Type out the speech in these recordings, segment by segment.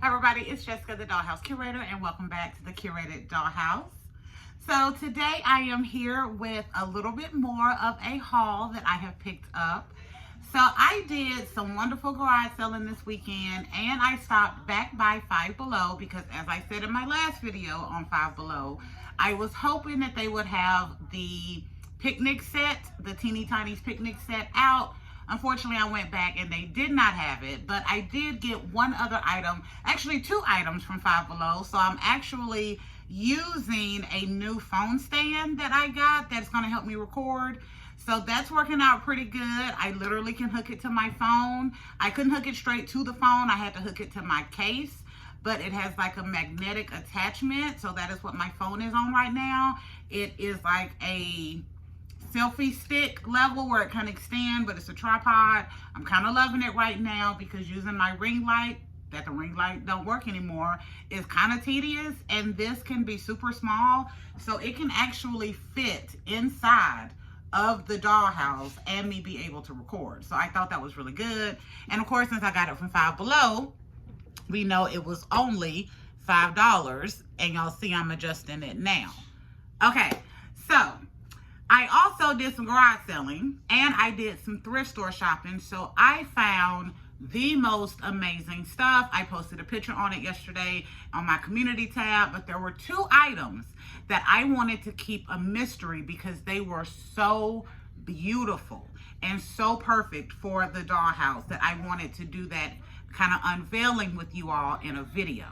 Hi everybody, it's Jessica, the Dollhouse Curator, and welcome back to the Curated Dollhouse. So today I am here with a little bit more of a haul that I have picked up. So I did some wonderful garage selling this weekend, and I stopped back by Five Below because, as I said in my last video on Five Below, I was hoping that they would have the picnic set, the Teeny Tinies picnic set out. Unfortunately, I went back and they did not have it, but I did get one other item, actually two items from Five Below. So I'm actually using a new phone stand that I got that's going to help me record. So that's working out pretty good. I literally can hook it to my phone. I couldn't hook it straight to the phone. I had to hook it to my case, but it has like a magnetic attachment. So that is what my phone is on right now. It is like a selfie stick level where it can extend, but it's a tripod. I'm kind of loving it right now because using my ring light, that the ring light don't work anymore, is kind of tedious, and this can be super small, so it can actually fit inside of the dollhouse and me be able to record. So I thought that was really good. And of course, since I got it from Five Below, we know it was only $5, and y'all see I'm adjusting it now. Okay, so I also did some garage selling and I did some thrift store shopping. So I found the most amazing stuff. I posted a picture on it yesterday on my community tab, but there were two items that I wanted to keep a mystery because they were so beautiful and so perfect for the dollhouse that I wanted to do that kind of unveiling with you all in a video.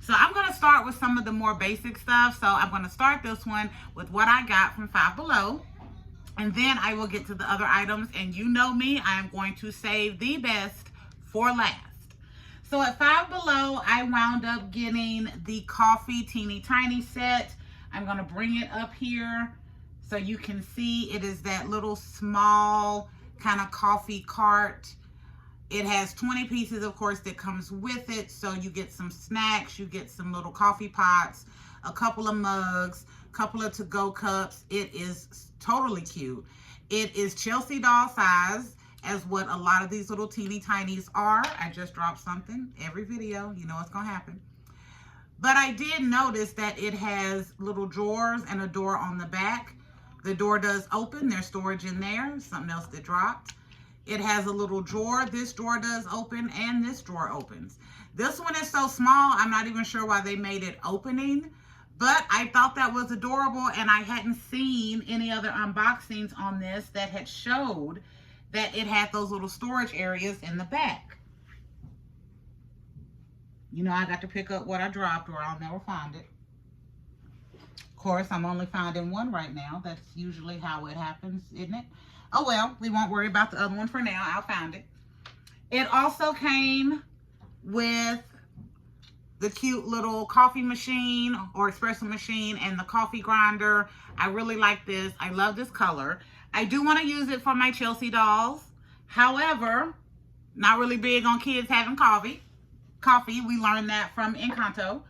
So I'm going to start with some of the more basic stuff. So I'm going to start this one with what I got from Five Below. And then I will get to the other items. And you know me, I am going to save the best for last. So at Five Below, I wound up getting the coffee teeny tiny set. I'm going to bring it up here so you can see it is that little small kind of coffee cart. It has 20 pieces, of course, that comes with it. So you get some snacks, you get some little coffee pots, a couple of mugs, a couple of to-go cups. It is totally cute. It is Chelsea doll size, as what a lot of these little teeny tinies are. I just dropped something. Every video, you know it's gonna happen. But I did notice that it has little drawers and a door on the back. The door does open. There's storage in there. Something else that dropped. It has a little drawer. This drawer does open and this drawer opens. This one is so small, I'm not even sure why they made it opening, but I thought that was adorable, and I hadn't seen any other unboxings on this that had showed that it had those little storage areas in the back. You know, I got to pick up what I dropped or I'll never find it. Of course, I'm only finding one right now. That's usually how it happens, isn't it? Oh well, we won't worry about the other one for now. I'll find it. It also came with the cute little coffee machine or espresso machine and the coffee grinder. I really like this. I love this color. I do want to use it for my Chelsea dolls. However, not really big on kids having coffee. We learned that from Encanto.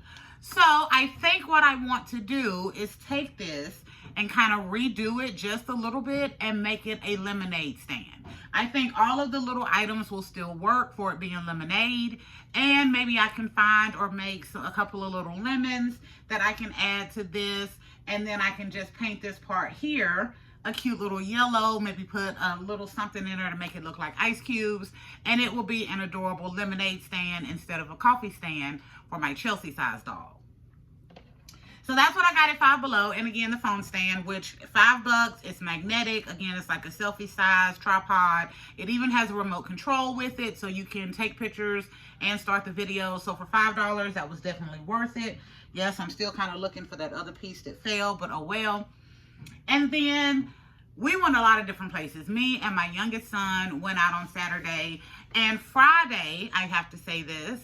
So I think what I want to do is take this and kind of redo it just a little bit and make it a lemonade stand. I think all of the little items will still work for it being lemonade, and maybe I can find or make a couple of little lemons that I can add to this, and then I can just paint this part here a cute little yellow, maybe put a little something in there to make it look like ice cubes, and it will be an adorable lemonade stand instead of a coffee stand for my Chelsea size doll. So that's what I got at Five Below. And again, the phone stand, which $5. It's magnetic. Again, it's like a selfie size tripod. It even has a remote control with it, so you can take pictures and start the video. So for $5, that was definitely worth it. Yes, I'm still kind of looking for that other piece that fell, but oh well. And then we went a lot of different places. Me and my youngest son went out on Saturday. And Friday, I have to say this,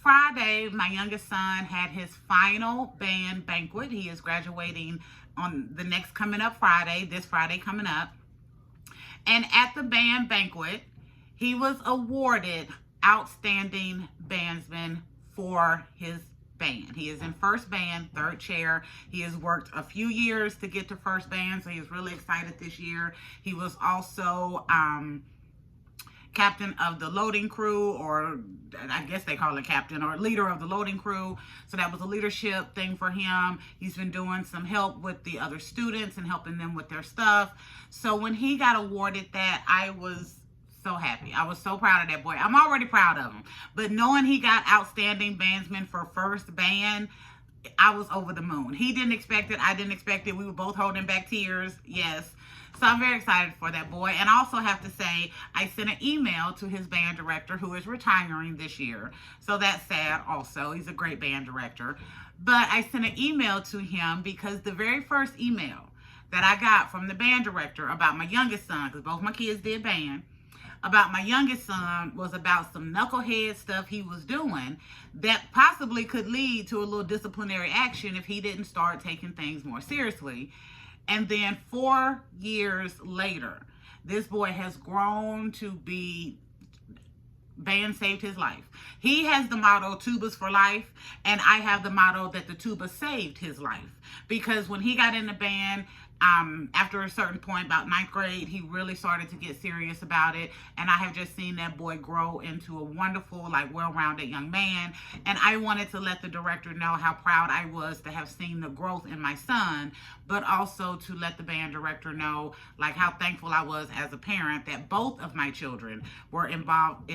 Friday, my youngest son had his final band banquet. He is graduating on the next coming up Friday, this Friday coming up. And at the band banquet, he was awarded Outstanding Bandsman for his band. He is in first band, third chair. He has worked a few years to get to first band, so he was really excited this year. He was also captain of the loading crew, or I guess they call it captain, or leader of the loading crew. So that was a leadership thing for him. He's been doing some help with the other students and helping them with their stuff. So when he got awarded that, I was so happy. I was so proud of that boy. I'm already proud of him. But knowing he got outstanding bandsman for first band, I was over the moon. He didn't expect it. I didn't expect it. We were both holding back tears. Yes. So I'm very excited for that boy. And I also have to say, I sent an email to his band director, who is retiring this year. So that's sad also. He's a great band director. But I sent an email to him because the very first email that I got from the band director about my youngest son, because both my kids did band, about my youngest son was about some knucklehead stuff he was doing that possibly could lead to a little disciplinary action if he didn't start taking things more seriously. And then 4 years later, this boy has grown to be, band saved his life. He has the motto, tubas for life, and I have the motto that the tuba saved his life. Because when he got in the band, after a certain point, about 9th grade, he really started to get serious about it. And I have just seen that boy grow into a wonderful, like, well-rounded young man. And I wanted to let the director know how proud I was to have seen the growth in my son, but also to let the band director know, like, how thankful I was as a parent that both of my children were involved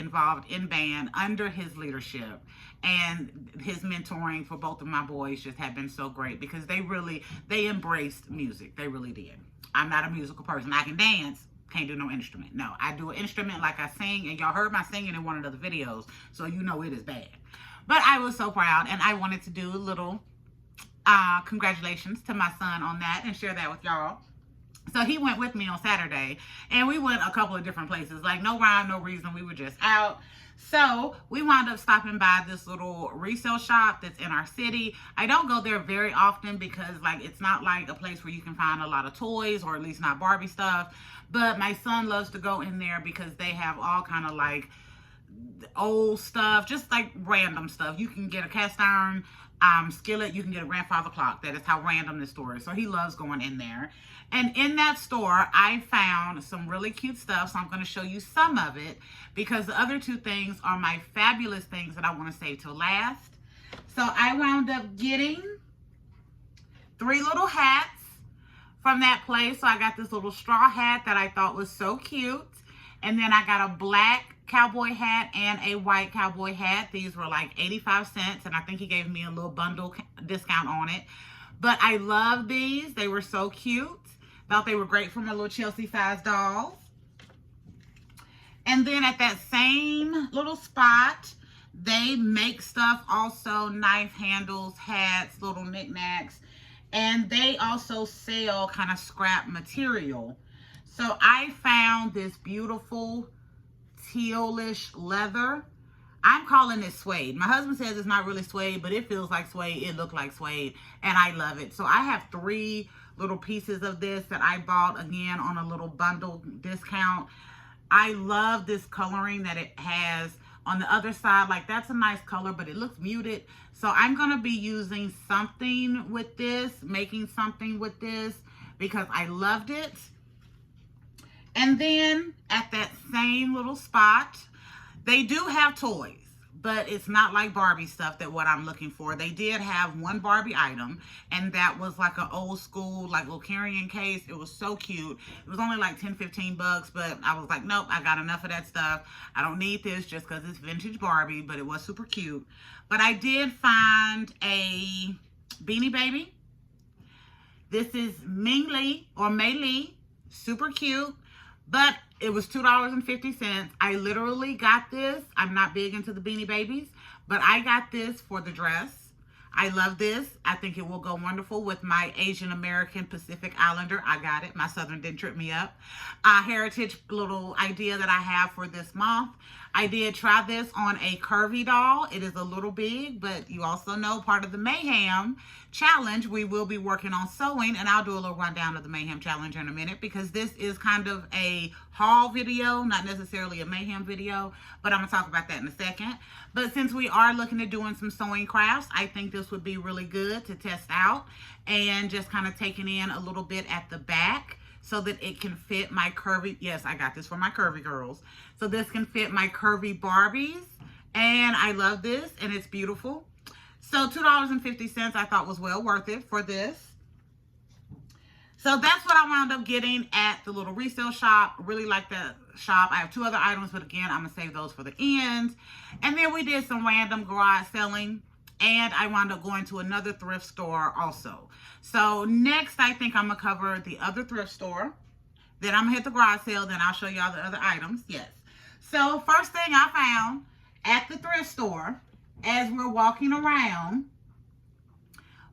in band under his leadership. And his mentoring for both of my boys just have been so great because they embraced music. They really did. I'm not a musical person. I can dance, can't do no instrument. No, I do an instrument like I sing, and y'all heard my singing in one of the videos, so you know it is bad. But I was so proud, and I wanted to do a little congratulations to my son on that and share that with y'all. So he went with me on Saturday, and we went a couple of different places. Like, no rhyme, no reason. We were just out. So we wound up stopping by this little resale shop that's in our city. I don't go there very often because, like, it's not like a place where you can find a lot of toys, or at least not Barbie stuff. But my son loves to go in there because they have all kind of like old stuff, just like random stuff. You can get a cast iron skillet, you can get a grandfather clock. That is how random this store is. So he loves going in there. And in that store, I found some really cute stuff. So I'm going to show you some of it because the other two things are my fabulous things that I want to save till last. So I wound up getting 3 little hats from that place. So I got this little straw hat that I thought was so cute. And then I got a black cowboy hat and a white cowboy hat. These were like 85 cents. And I think he gave me a little bundle discount on it. But I love these. They were so cute. Thought they were great for my little Chelsea-sized dolls. And then at that same little spot, they make stuff also, knife handles, hats, little knickknacks. And they also sell kind of scrap material. So I found this beautiful tealish leather. I'm calling it suede. My husband says it's not really suede, but it feels like suede. It looked like suede, and I love it. So I have 3 little pieces of this that I bought, again, on a little bundle discount. I love this coloring that it has on the other side. Like, that's a nice color, but it looks muted. So I'm going to be using something with this, making something with this, because I loved it. And then at that same little spot, they do have toys, but it's not like Barbie stuff that what I'm looking for. They did have one Barbie item, and that was like an old school, like, little carrying case. It was so cute. It was only like 10, 15 bucks, but I was like, nope, I got enough of that stuff. I don't need this just because it's vintage Barbie, but it was super cute. But I did find a Beanie Baby. This is Ming Lee, or Mei Lee. Super cute. But it was $2.50. I literally got this. I'm not big into the Beanie Babies, but I got this for the dress. I love this. I think it will go wonderful with my Asian American Pacific Islander. I got it. My Southern didn't trip me up. Heritage little idea that I have for this month. I did try this on a curvy doll. It is a little big, but you also know part of the MAYHAM challenge, we will be working on sewing, and I'll do a little rundown of the MAYHAM challenge in a minute because this is kind of a haul video, not necessarily a MAYHAM video, but I'm going to talk about that in a second. But since we are looking at doing some sewing crafts, I think this would be really good to test out and just kind of taking in a little bit at the back so that it can fit my curvy, yes, I got this for my curvy girls. So this can fit my curvy Barbies. And I love this, and it's beautiful. So $2.50 I thought was well worth it for this. So that's what I wound up getting at the little resale shop. Really like that shop. I have 2 other items, but again, I'm going to save those for the end. And then we did some random garage selling, and I wound up going to another thrift store also. So next, I think I'm going to cover the other thrift store. Then I'm going to hit the garage sale. Then I'll show y'all the other items. Yes. So first thing I found at the thrift store as we're walking around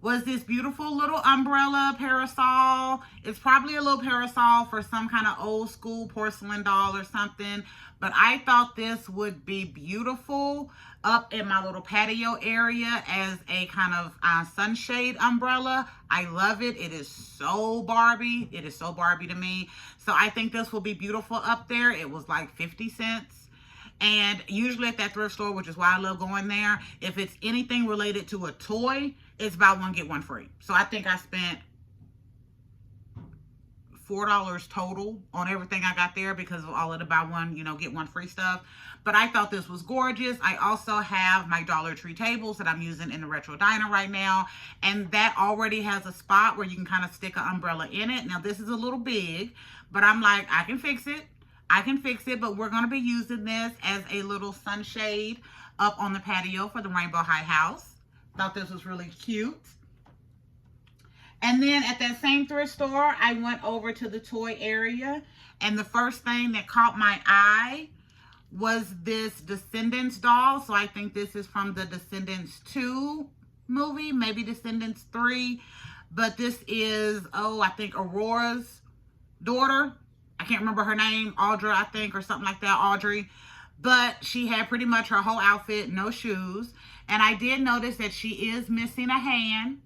was this beautiful little umbrella parasol. It's probably a little parasol for some kind of old school porcelain doll or something. But I thought this would be beautiful up in my little patio area as a kind of sunshade umbrella. I love it. It is so Barbie. It is so Barbie to me. So I think this will be beautiful up there. It was like 50 cents. And usually at that thrift store, which is why I love going there, if it's anything related to a toy, it's buy one, get one free. So I think I spent $4 total on everything I got there because of all of the buy one, get one free stuff. But I thought this was gorgeous. I also have my Dollar Tree tables that I'm using in the Retro Diner right now. And that already has a spot where you can kind of stick an umbrella in it. Now this is a little big, but I'm like, I can fix it. I can fix it, but we're going to be using this as a little sunshade up on the patio for the Rainbow High house. Thought this was really cute. And then at that same thrift store, I went over to the toy area. And the first thing that caught my eye was this Descendants doll. So I think this is from the Descendants 2 movie, maybe Descendants 3. But this is, I think Aurora's daughter. I can't remember her name, Audra, I think, or something like that, Audrey. But she had pretty much her whole outfit, no shoes. And I did notice that she is missing a hand.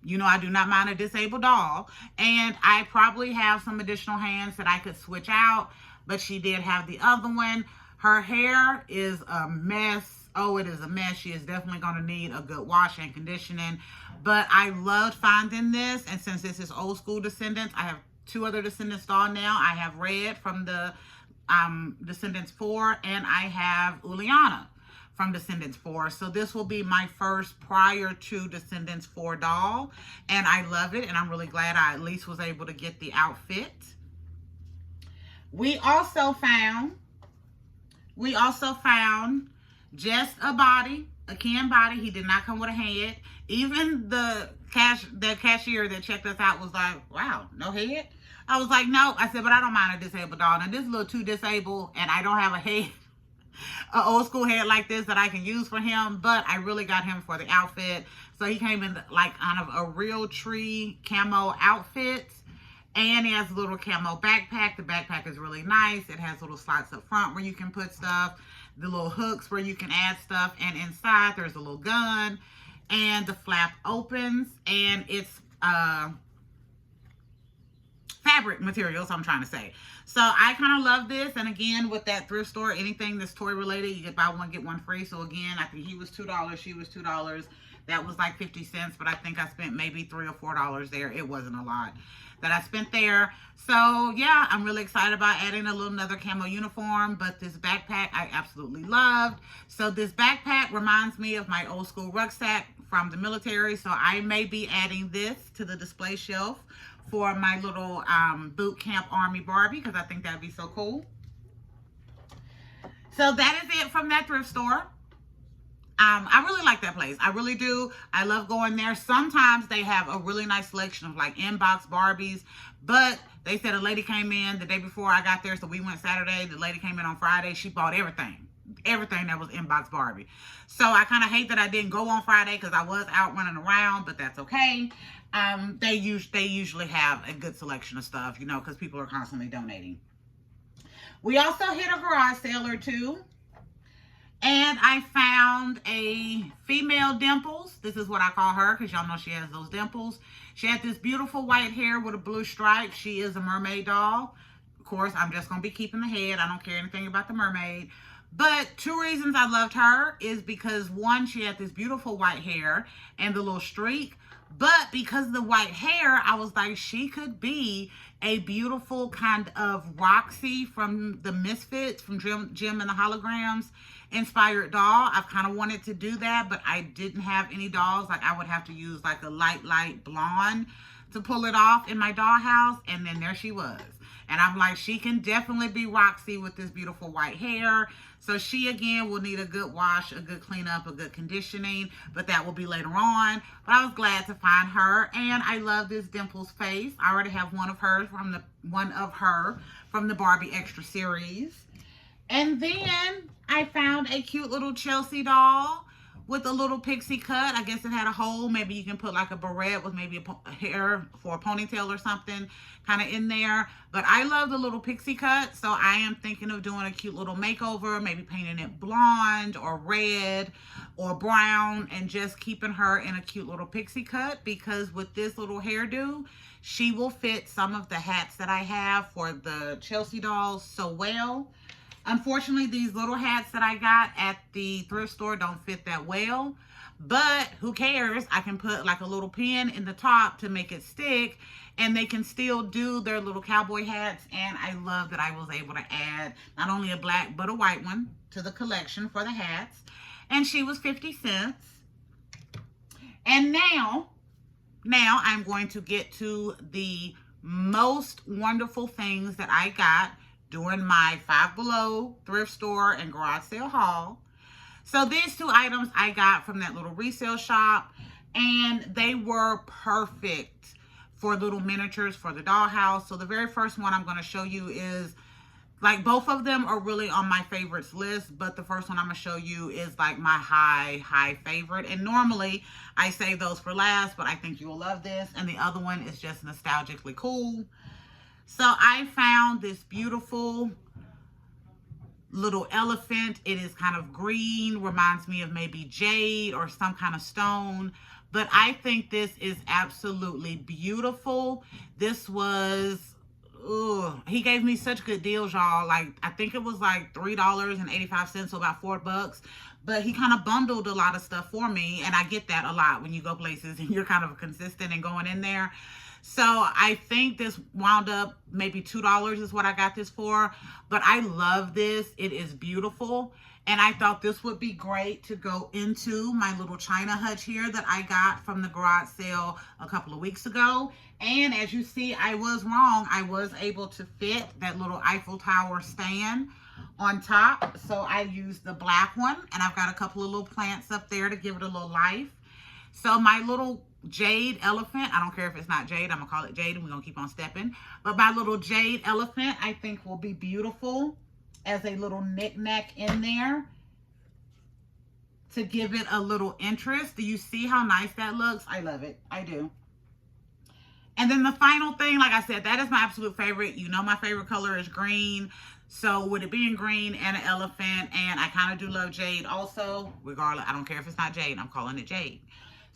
I do not mind a disabled doll. And I probably have some additional hands that I could switch out. But she did have the other one. Her hair is a mess. Oh, it is a mess. She is definitely going to need a good wash and conditioning. But I loved finding this. And since this is old school Descendants, I have 2 other Descendants doll now. I have Red from the Descendants 4, and I have Uliana from Descendants 4. So this will be my first prior to Descendants 4 doll, and I love it, and I'm really glad I at least was able to get the outfit. We also found just a body, a can body. He did not come with a head. Even the cashier that checked us out was like, wow, no head? I was like, no. I said, but I don't mind a disabled doll. Now, this is a little too disabled, and I don't have a head, an old school head like this that I can use for him, but I really got him for the outfit. So he came in like kind of a real tree camo outfit, and he has a little camo backpack. The backpack is really nice. It has little slots up front where you can put stuff, the little hooks where you can add stuff, and inside there's a little gun. And the flap opens, and it's fabric materials, I'm trying to say. So I kind of love this. And again, with that thrift store, anything that's toy related, you get buy one, get one free. So again, I think he was $2, she was $2. That was like 50 cents, but I think I spent maybe $3 or $4 there. It wasn't a lot that I spent there. So yeah, I'm really excited about adding another camo uniform, but this backpack I absolutely loved. So this backpack reminds me of my old school rucksack from the military. So I may be adding this to the display shelf for my little boot camp army Barbie, because I think that'd be so cool. So that is it from that thrift store. I really like that place. I really do. I love going there. Sometimes they have a really nice selection of like inbox Barbies, but they said a lady came in the day before I got there, so we went Saturday. The lady came in on Friday. She bought everything that was inbox Barbie. So I kind of hate that I didn't go on Friday because I was out running around, but that's okay. They usually have a good selection of stuff, because people are constantly donating. We also hit a garage sale or two. And I found a female Dimples. This is what I call her because y'all know she has those dimples. She had this beautiful white hair with a blue stripe. She is a mermaid doll. Of course, I'm just going to be keeping the head. I don't care anything about the mermaid. But 2 reasons I loved her is because, one, she had this beautiful white hair and the little streak. But because of the white hair, I was like, she could be a beautiful kind of Roxy from the Misfits, from Jim and the Holograms inspired doll. I've kind of wanted to do that, but I didn't have any dolls. Like, I would have to use like a light blonde to pull it off in my dollhouse. And then there she was. And I'm like, she can definitely be Roxy with this beautiful white hair. So she, again, will need a good wash, a good cleanup, a good conditioning. But that will be later on. But I was glad to find her. And I love this Dimples face. I already have one of her from the Barbie Extra series. And then I found a cute little Chelsea doll with a little pixie cut. I guess it had a hole. Maybe you can put like a barrette with maybe a hair for a ponytail or something kind of in there. But I love the little pixie cut. So I am thinking of doing a cute little makeover, maybe painting it blonde or red or brown and just keeping her in a cute little pixie cut, because with this little hairdo, she will fit some of the hats that I have for the Chelsea dolls so well. Unfortunately, these little hats that I got at the thrift store don't fit that well, but who cares? I can put like a little pin in the top to make it stick, and they can still do their little cowboy hats. And I love that I was able to add not only a black but a white one to the collection for the hats. And she was 50 cents. And now I'm going to get to the most wonderful things that I got during my Five Below thrift store and garage sale haul. So these two items I got from that little resale shop, and they were perfect for little miniatures for the dollhouse. So the very first one I'm going to show you is, like, both of them are really on my favorites list, but the first one I'm going to show you is like my high favorite. And normally I save those for last, but I think you will love this. And the other one is just nostalgically cool. So I found this beautiful little elephant. It is kind of green, reminds me of maybe jade or some kind of stone. But I think this is absolutely beautiful. This was, he gave me such good deals, y'all. Like, I think it was like $3.85, so about $4. But he kind of bundled a lot of stuff for me. And I get that a lot when you go places and you're kind of consistent and going in there. So I think this wound up maybe $2 is what I got this for. But I love this. It is beautiful. And I thought this would be great to go into my little China hutch here that I got from the garage sale a couple of weeks ago. And as you see, I was wrong. I was able to fit that little Eiffel Tower stand on top. So I used the black one. And I've got a couple of little plants up there to give it a little life. So my little jade elephant, I don't care if it's not jade, I'm gonna call it jade and we're gonna keep on stepping. But my little jade elephant, I think, will be beautiful as a little knick-knack in there to give it a little interest. Do you see how nice that looks? I love it. I do. And then the final thing, like I said, that is my absolute favorite. You know my favorite color is green. So with it being green and an elephant, and I kind of do love jade also, regardless, I don't care if it's not jade, I'm calling it jade.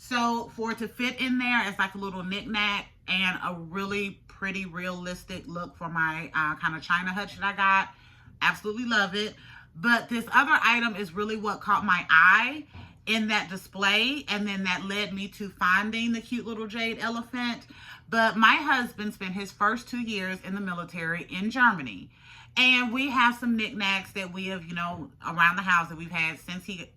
So for it to fit in there as like a little knick-knack and a really pretty realistic look for my kind of China hutch that I got, absolutely love it. But this other item is really what caught my eye in that display, and then that led me to finding the cute little jade elephant. But my husband spent his first 2 years in the military in Germany. And we have some knickknacks that we have, you know, around the house that we've had since he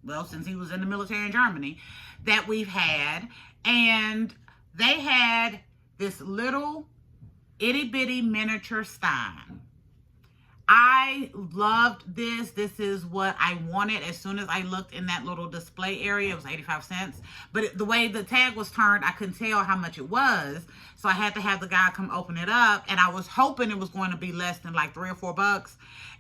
was in the military in Germany, that we've had. And they had this little itty bitty miniature stein. I loved this. This is what I wanted as soon as I looked in that little display area. It was 85 cents. But the way the tag was turned, I couldn't tell how much it was. So I had to have the guy come open it up. And I was hoping it was going to be less than like $3 or $4.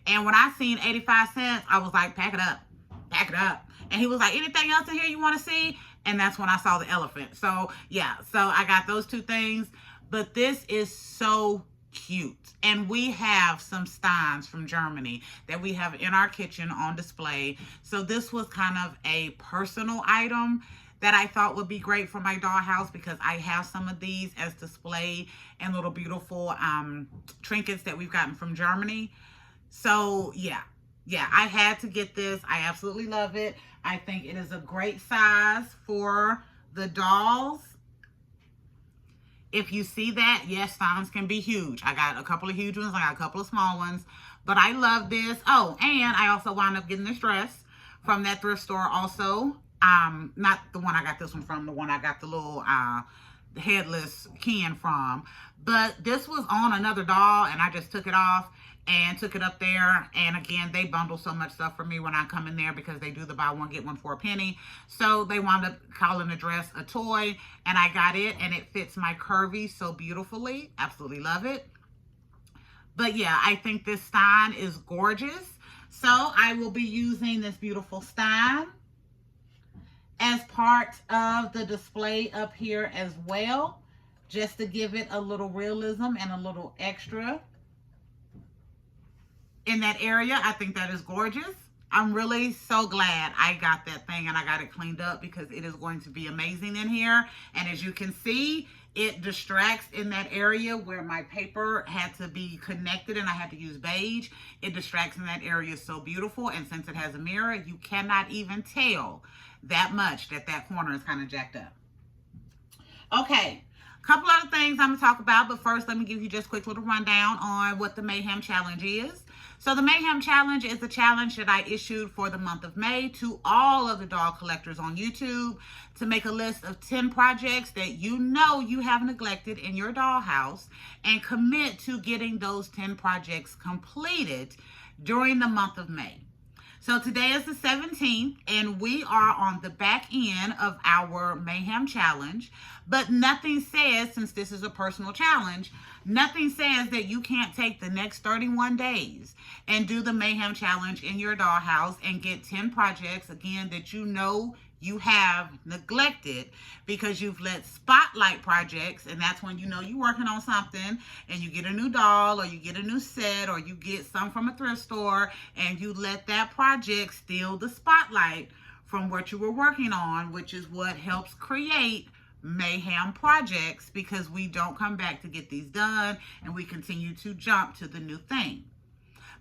And when I seen 85 cents, I was like, pack it up. Pack it up. And he was like, anything else in here you want to see? And that's when I saw the elephant. So yeah, so I got those two things. But this is so cute. And we have some steins from Germany that we have in our kitchen on display. So this was kind of a personal item that I thought would be great for my dollhouse, because I have some of these as display and little beautiful trinkets that we've gotten from Germany. So yeah, I had to get this. I absolutely love it. I think it is a great size for the dolls, if you see that, yes, signs can be huge. I got a couple of huge ones. I got a couple of small ones. But I love this. Oh, and I also wound up getting this dress from that thrift store also. Not the one I got this one from. The one I got the little headless can from. But this was on another doll, and I just took it off and took it up there. And again, they bundle so much stuff for me when I come in there because they do the buy one, get one for a penny. So they wound up calling the dress a toy, and I got it, and it fits my curvy so beautifully. Absolutely love it. But yeah, I think this stein is gorgeous. So I will be using this beautiful stein as part of the display up here as well, just to give it a little realism and a little extra in that area. I think that is gorgeous. I'm really so glad I got that thing and I got it cleaned up because it is going to be amazing in here. And as you can see, it distracts in that area where my paper had to be connected and I had to use beige. It distracts in that area so beautiful. And since it has a mirror, you cannot even tell that much that that corner is kind of jacked up. Okay. Couple other things I'm going to talk about, but first let me give you just a quick little rundown on what the Mayhem Challenge is. So the Mayhem Challenge is a challenge that I issued for the month of May to all of the doll collectors on YouTube to make a list of 10 projects that you know you have neglected in your dollhouse and commit to getting those 10 projects completed during the month of May. So today is the 17th, and we are on the back end of our Mayhem Challenge, but nothing says, since this is a personal challenge, nothing says that you can't take the next 31 days and do the Mayhem Challenge in your dollhouse and get 10 projects, again, that you know you have neglected because you've let spotlight projects, and that's when you know you're working on something and you get a new doll or you get a new set or you get some from a thrift store and you let that project steal the spotlight from what you were working on, which is what helps create Mayhem projects, because we don't come back to get these done and we continue to jump to the new thing.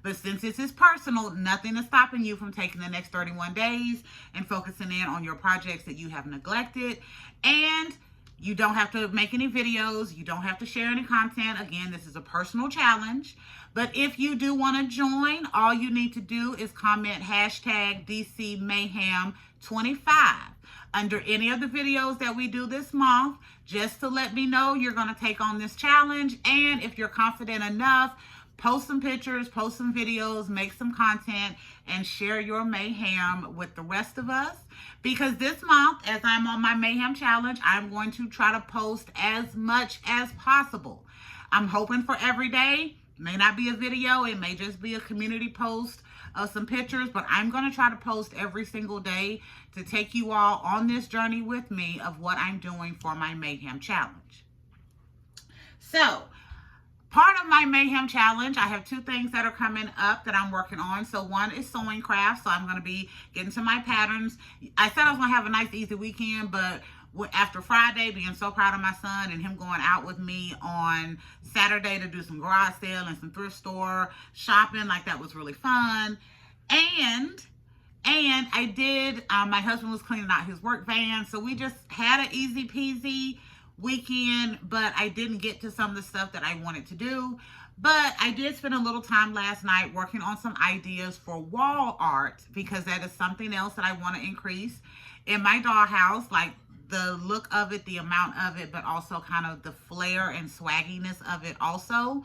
But since this is personal, nothing is stopping you from taking the next 31 days and focusing in on your projects that you have neglected. And you don't have to make any videos. You don't have to share any content. Again, this is a personal challenge. But if you do want to join, all you need to do is comment hashtag DC Mayhem 25 under any of the videos that we do this month, just to let me know you're going to take on this challenge. And if you're confident enough, post some pictures, post some videos, make some content, and share your mayhem with the rest of us. Because this month, as I'm on my Mayhem Challenge, I'm going to try to post as much as possible. I'm hoping for every day. May not be a video. It may just be a community post of some pictures. But I'm going to try to post every single day to take you all on this journey with me of what I'm doing for my Mayhem Challenge. So, part of my Mayhem Challenge, I have two things that are coming up that I'm working on. So one is sewing crafts. So I'm going to be getting to my patterns. I said I was going to have a nice, easy weekend, but after Friday, being so proud of my son and him going out with me on Saturday to do some garage sale and some thrift store shopping, like that was really fun. And I did, my husband was cleaning out his work van. So we just had an easy peasy weekend, but I didn't get to some of the stuff that I wanted to do. But I did spend a little time last night working on some ideas for wall art, because that is something else that I want to increase in my dollhouse, like the look of it, the amount of it, but also kind of the flair and swagginess of it also.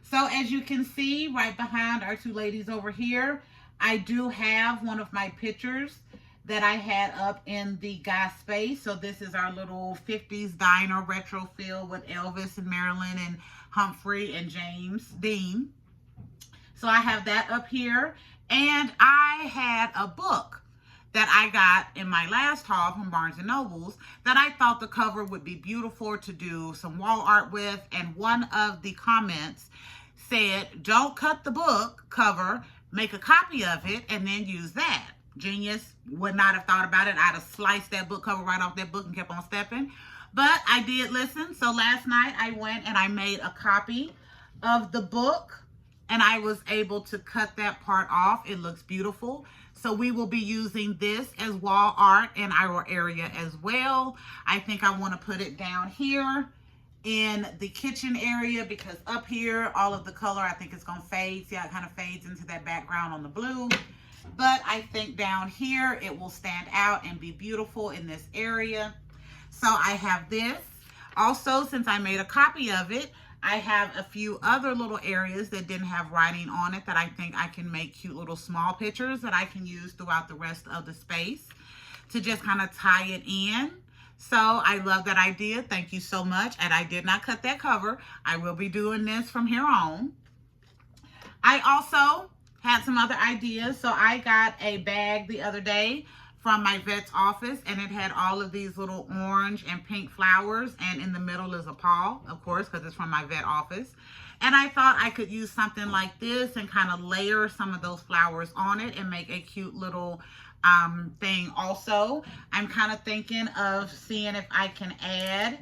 So as you can see right behind our two ladies over here, I do have one of my pictures that I had up in the guy space. So this is our little 50s diner retro feel with Elvis and Marilyn and Humphrey and James Dean. So I have that up here. And I had a book that I got in my last haul from Barnes & Nobles that I thought the cover would be beautiful to do some wall art with. And one of the comments said, don't cut the book cover, make a copy of it, and then use that. Genius. Would not have thought about it. I'd have sliced that book cover right off that book and kept on stepping. But I did listen. So last night I went and I made a copy of the book, and I was able to cut that part off. It looks beautiful. So we will be using this as wall art in our area as well. I think I want to put it down here in the kitchen area because up here, all of the color, I think it's going to fade. See how it kind of fades into that background on the blue. But I think down here, it will stand out and be beautiful in this area. So I have this. Also, since I made a copy of it, I have a few other little areas that didn't have writing on it that I think I can make cute little small pictures that I can use throughout the rest of the space to just kind of tie it in. So I love that idea. Thank you so much. And I did not cut that cover. I will be doing this from here on. I also had some other ideas. So I got a bag the other day from my vet's office, and it had all of these little orange and pink flowers, and in the middle is a paw, of course, because it's from my vet office. And I thought I could use something like this and kind of layer some of those flowers on it and make a cute little thing also. I'm kind of thinking of seeing if I can add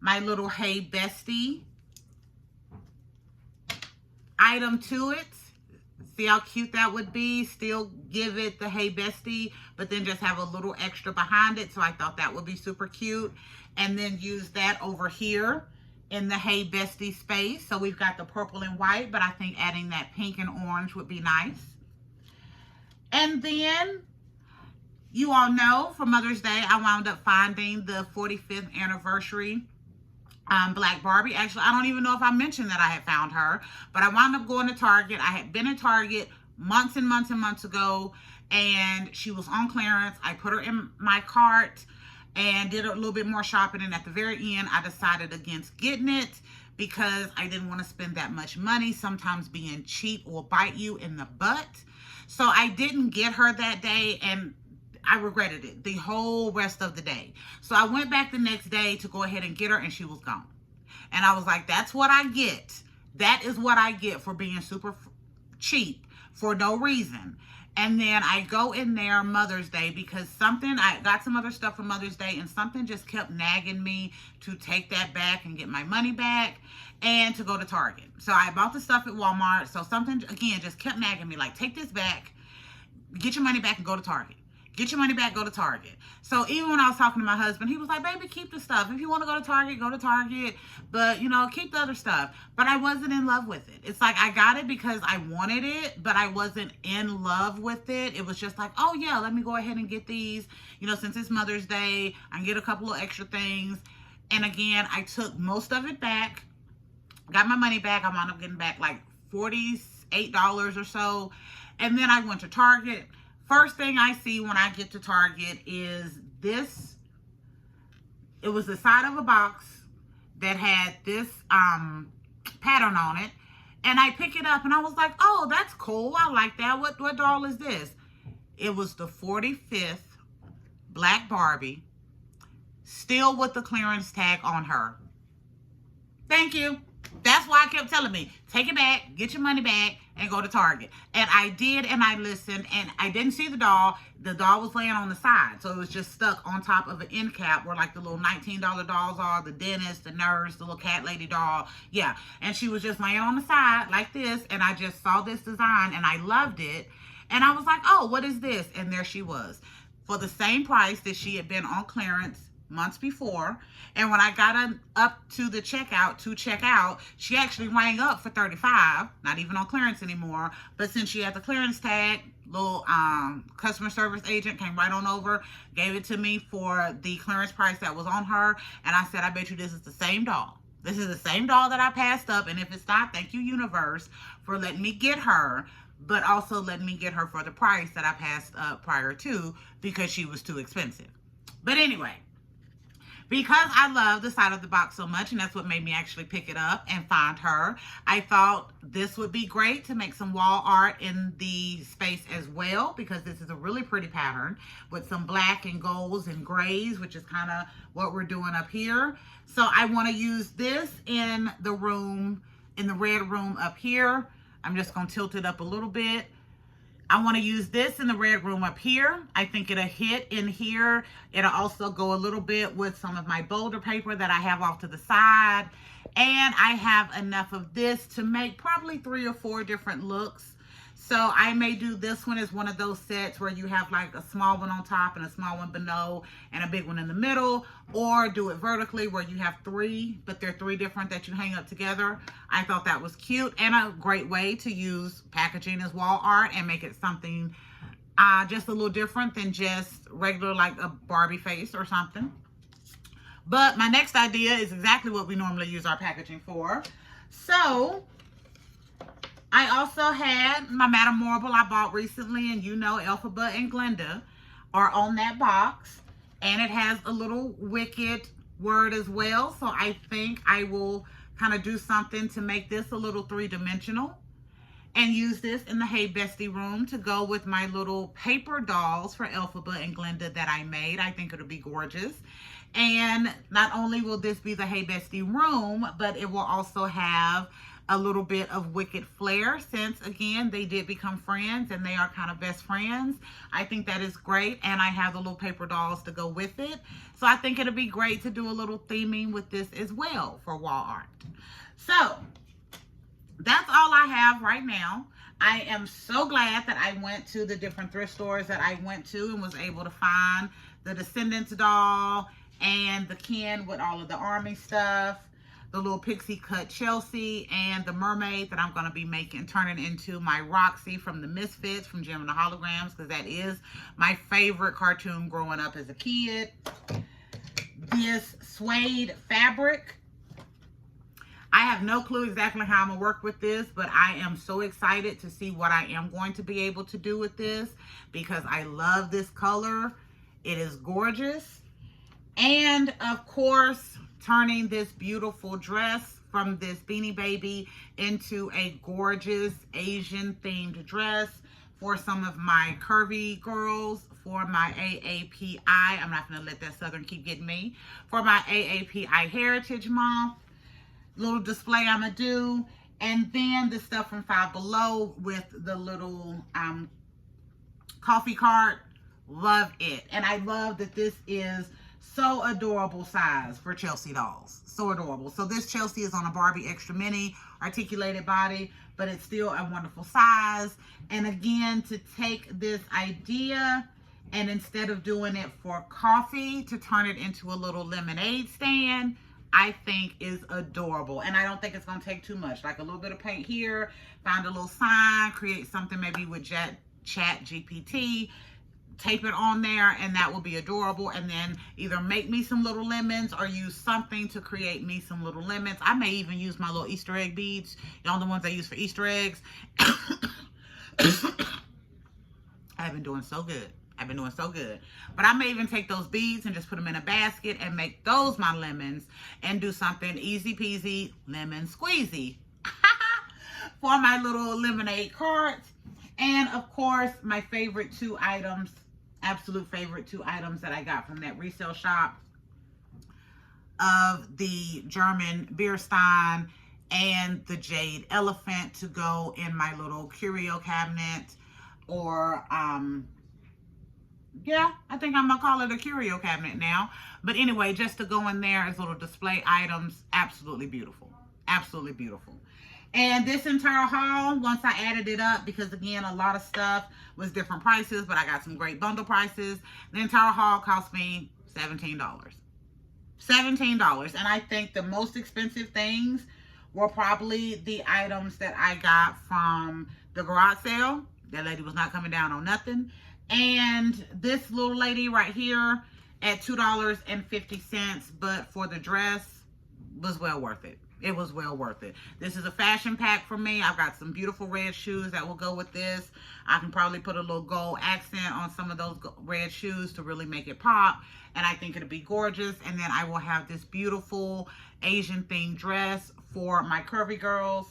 my little Hey Bestie item to it. See how cute that would be? Still give it the Hey Bestie, but then just have a little extra behind it. So I thought that would be super cute. And then use that over here in the Hey Bestie space. So we've got the purple and white, but I think adding that pink and orange would be nice. And then you all know for Mother's Day, I wound up finding the 45th anniversary Black Barbie. Actually, I don't even know if I mentioned that I had found her, but I wound up going to Target. I had been in Target months and months and months ago, and she was on clearance. I put her in my cart and did a little bit more shopping, and at the very end, I decided against getting it because I didn't want to spend that much money. Sometimes being cheap will bite you in the butt. So I didn't get her that day, and I regretted it the whole rest of the day. So I went back the next day to go ahead and get her, and she was gone. And I was like, that's what I get. That is what I get for being super cheap for no reason. And then I go in there Mother's Day because I got some other stuff for Mother's Day, and something just kept nagging me to take that back and get my money back and to go to Target. So I bought the stuff at Walmart. So something, again, just kept nagging me, like, take this back, get your money back, and go to Target. Get your money back, go to Target. So even when I was talking to my husband, he was like, baby, keep the stuff. If you want to go to Target, go to Target. But, you know, keep the other stuff. But I wasn't in love with it. It's like I got it because I wanted it, but I wasn't in love with it. It was just like, oh, yeah, let me go ahead and get these. You know, since it's Mother's Day, I can get a couple of extra things. And again, I took most of it back, got my money back. I wound up getting back like $48 or so. And then I went to Target. First thing I see when I get to Target is this. It was the side of a box that had this pattern on it. And I pick it up and I was like, oh, that's cool. I like that. What doll is this? It was the 45th Black Barbie, still with the clearance tag on her. Thank you. That's why I kept telling me, take it back, get your money back, and go to Target. And I did, and I listened, and I didn't see the doll. The doll was laying on the side, so it was just stuck on top of an end cap where like the little $19 dolls are, the dentist, the nurse, the little cat lady doll. Yeah, and she was just laying on the side like this, and I just saw this design, and I loved it. And I was like, oh, what is this? And there she was, for the same price that she had been on clearance months before. And when I got up to the checkout to check out, she actually rang up for $35, not even on clearance anymore. But since she had the clearance tag, little customer service agent came right on over, gave it to me for the clearance price that was on her. And I said, I bet you this is the same doll. This is the same doll that I passed up. And if it's not, thank you, universe, for letting me get her, but also letting me get her for the price that I passed up prior to because she was too expensive. But anyway, because I love the side of the box so much, and that's what made me actually pick it up and find her, I thought this would be great to make some wall art in the space as well, because this is a really pretty pattern with some black and golds and grays, which is kind of what we're doing up here. So I want to use this in the room, in the red room up here. I'm just going to tilt it up a little bit. I want to use this in the red room up here. I think it'll hit in here. It'll also go a little bit with some of my bolder paper that I have off to the side. And I have enough of this to make probably 3 or 4 different looks. So So I may do this one as one of those sets where you have like a small one on top and a small one below and a big one in the middle, or do it vertically where you have three, but they're three different that you hang up together. I thought that was cute and a great way to use packaging as wall art and make it something just a little different than just regular like a Barbie face or something. But my next idea is exactly what we normally use our packaging for. So I also had my Madame Marble I bought recently, and you know Elphaba and Glenda are on that box, and it has a little Wicked word as well. So I think I will kind of do something to make this a little three-dimensional and use this in the Hey Bestie room to go with my little paper dolls for Elphaba and Glenda that I made. I think it'll be gorgeous. And not only will this be the Hey Bestie room, but it will also have a little bit of Wicked flair, since again they did become friends and they are kind of best friends. I think that is great, and I have the little paper dolls to go with it. So I think it'll be great to do a little theming with this as well for wall art. So that's all I have right now. I am so glad that I went to the different thrift stores that I went to and was able to find the Descendants doll and the Ken with all of the army stuff, the little pixie cut Chelsea, and the mermaid that I'm going to be making, turning into my Roxy from the Misfits from Gem and the Holograms, because that is my favorite cartoon growing up as a kid. This suede fabric, I have no clue exactly how I'm going to work with this, but I am so excited to see what I am going to be able to do with this, because I love this color. It is gorgeous. And of course, turning this beautiful dress from this Beanie Baby into a gorgeous Asian themed dress for some of my curvy girls, for my AAPI. I'm not going to let that Southern keep getting me. For my AAPI Heritage Month little display I'm going to do. And then the stuff from Five Below with the little coffee cart. Love it. And I love that this is so adorable size for Chelsea dolls. So adorable. So this Chelsea is on a Barbie Extra Mini articulated body, but it's still a wonderful size. And again, to take this idea and instead of doing it for coffee, to turn it into a little lemonade stand, I think is adorable. And I don't think it's going to take too much. Like a little bit of paint here, find a little sign, create something maybe with Chat GPT, tape it on there, and that will be adorable. And then either make me some little lemons or use something to create me some little lemons. I may even use my little Easter egg beads, you know, the ones I use for Easter eggs. I've been doing so good. I've been doing so good. But I may even take those beads and just put them in a basket and make those my lemons and do something easy peasy lemon squeezy for my little lemonade cart. And of course, my favorite two items, absolute favorite two items that I got from that resale shop of the German beer stein and the jade elephant to go in my little curio cabinet, or yeah, I think I'm gonna call it a curio cabinet now. But anyway, just to go in there as little display items. Absolutely beautiful. Absolutely beautiful. And this entire haul, once I added it up, because again, a lot of stuff was different prices, but I got some great bundle prices. The entire haul cost me $17. $17. And I think the most expensive things were probably the items that I got from the garage sale. That lady was not coming down on nothing. And this little lady right here at $2.50, but for the dress was well worth it. It was well worth it. This is a fashion pack for me. I've got some beautiful red shoes that will go with this. I can probably put a little gold accent on some of those red shoes to really make it pop. And I think it'll be gorgeous. And then I will have this beautiful Asian themed dress for my curvy girls.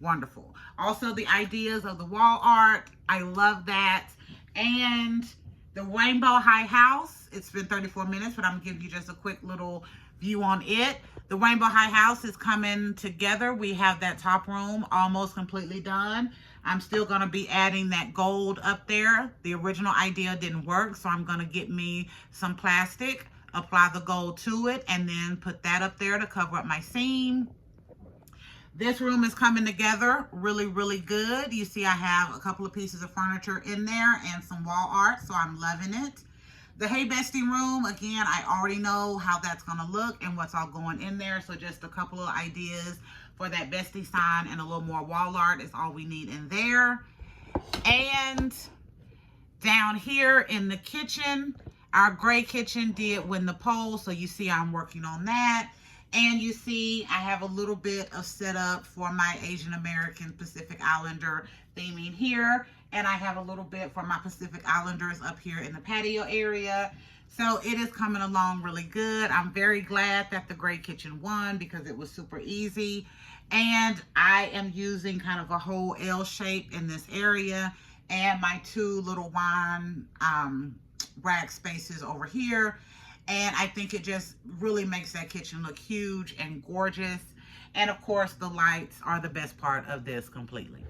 Wonderful. Also, the ideas of the wall art. I love that. And the Rainbow High House. It's been 34 minutes, but I'm going to give you just a quick little view on it. The Rainbow High House is coming together. We have that top room almost completely done. I'm still going to be adding that gold up there. The original idea didn't work, so I'm going to get me some plastic, apply the gold to it, and then put that up there to cover up my seam. This room is coming together really, really good. You see I have a couple of pieces of furniture in there and some wall art, so I'm loving it. The Hey Bestie room, again, I already know how that's going to look and what's all going in there. So just a couple of ideas for that bestie sign and a little more wall art is all we need in there. And down here in the kitchen, our gray kitchen did win the poll. So you see I'm working on that. And you see I have a little bit of setup for my Asian American Pacific Islander theming here. And I have a little bit for my Pacific Islanders up here in the patio area. So it is coming along really good. I'm very glad that the gray kitchen won because it was super easy. And I am using kind of a whole L shape in this area. And my two little wine rack spaces over here. And I think it just really makes that kitchen look huge and gorgeous. And of course, the lights are the best part of this completely.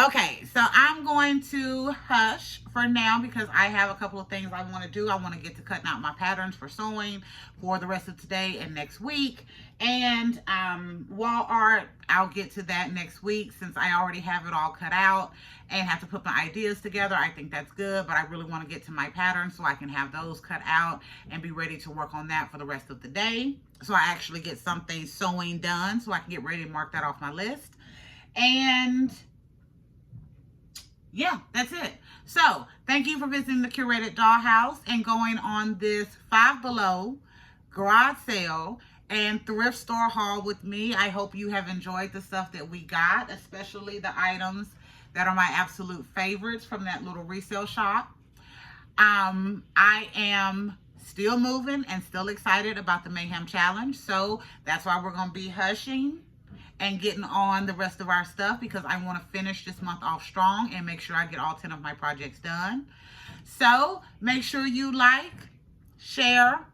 Okay, so I'm going to hush for now because I have a couple of things I want to do. I want to get to cutting out my patterns for sewing for the rest of today and next week. And wall art, I'll get to that next week since I already have it all cut out and have to put my ideas together. I think that's good, but I really want to get to my patterns so I can have those cut out and be ready to work on that for the rest of the day. So I actually get something sewing done so I can get ready to mark that off my list. And yeah, that's it. So thank you for visiting the Curated Dollhouse and going on this Five Below garage sale and thrift store haul with me. I hope you have enjoyed the stuff that we got, especially the items that are my absolute favorites from that little resale shop. I am still moving and still excited about the Mayhem Challenge. So that's why we're going to be hushing and getting on the rest of our stuff because I want to finish this month off strong and make sure I get all 10 of my projects done. So make sure you like, share,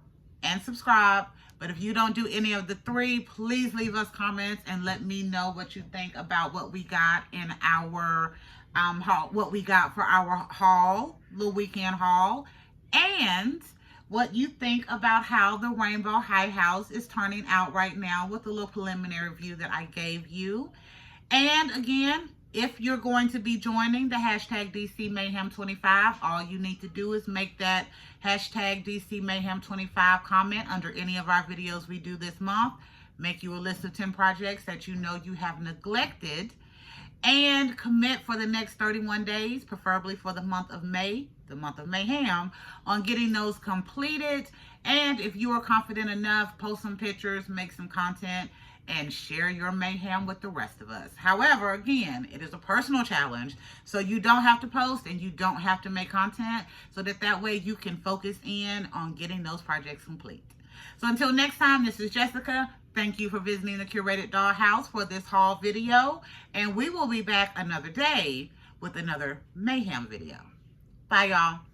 and subscribe. But if you don't do any of the three, please leave us comments and let me know what you think about what we got in our haul, what we got for our haul, little weekend haul, and what you think about how the Rainbow High House is turning out right now with the little preliminary view that I gave you. And again, if you're going to be joining the hashtag DC Mayhem 25, all you need to do is make that hashtag DC Mayhem 25 comment under any of our videos we do this month. Make you a list of 10 projects that you know you have neglected and commit for the next 31 days, preferably for the month of May, the month of Mayhem, on getting those completed. And if you are confident enough, post some pictures, make some content, and share your mayhem with the rest of us. However, again, it is a personal challenge, so you don't have to post and you don't have to make content, so that way you can focus in on getting those projects complete. So until next time, this is Jessica. Thank you for visiting the Curated Dollhouse for this haul video, and we will be back another day with another mayhem video. Bye, y'all.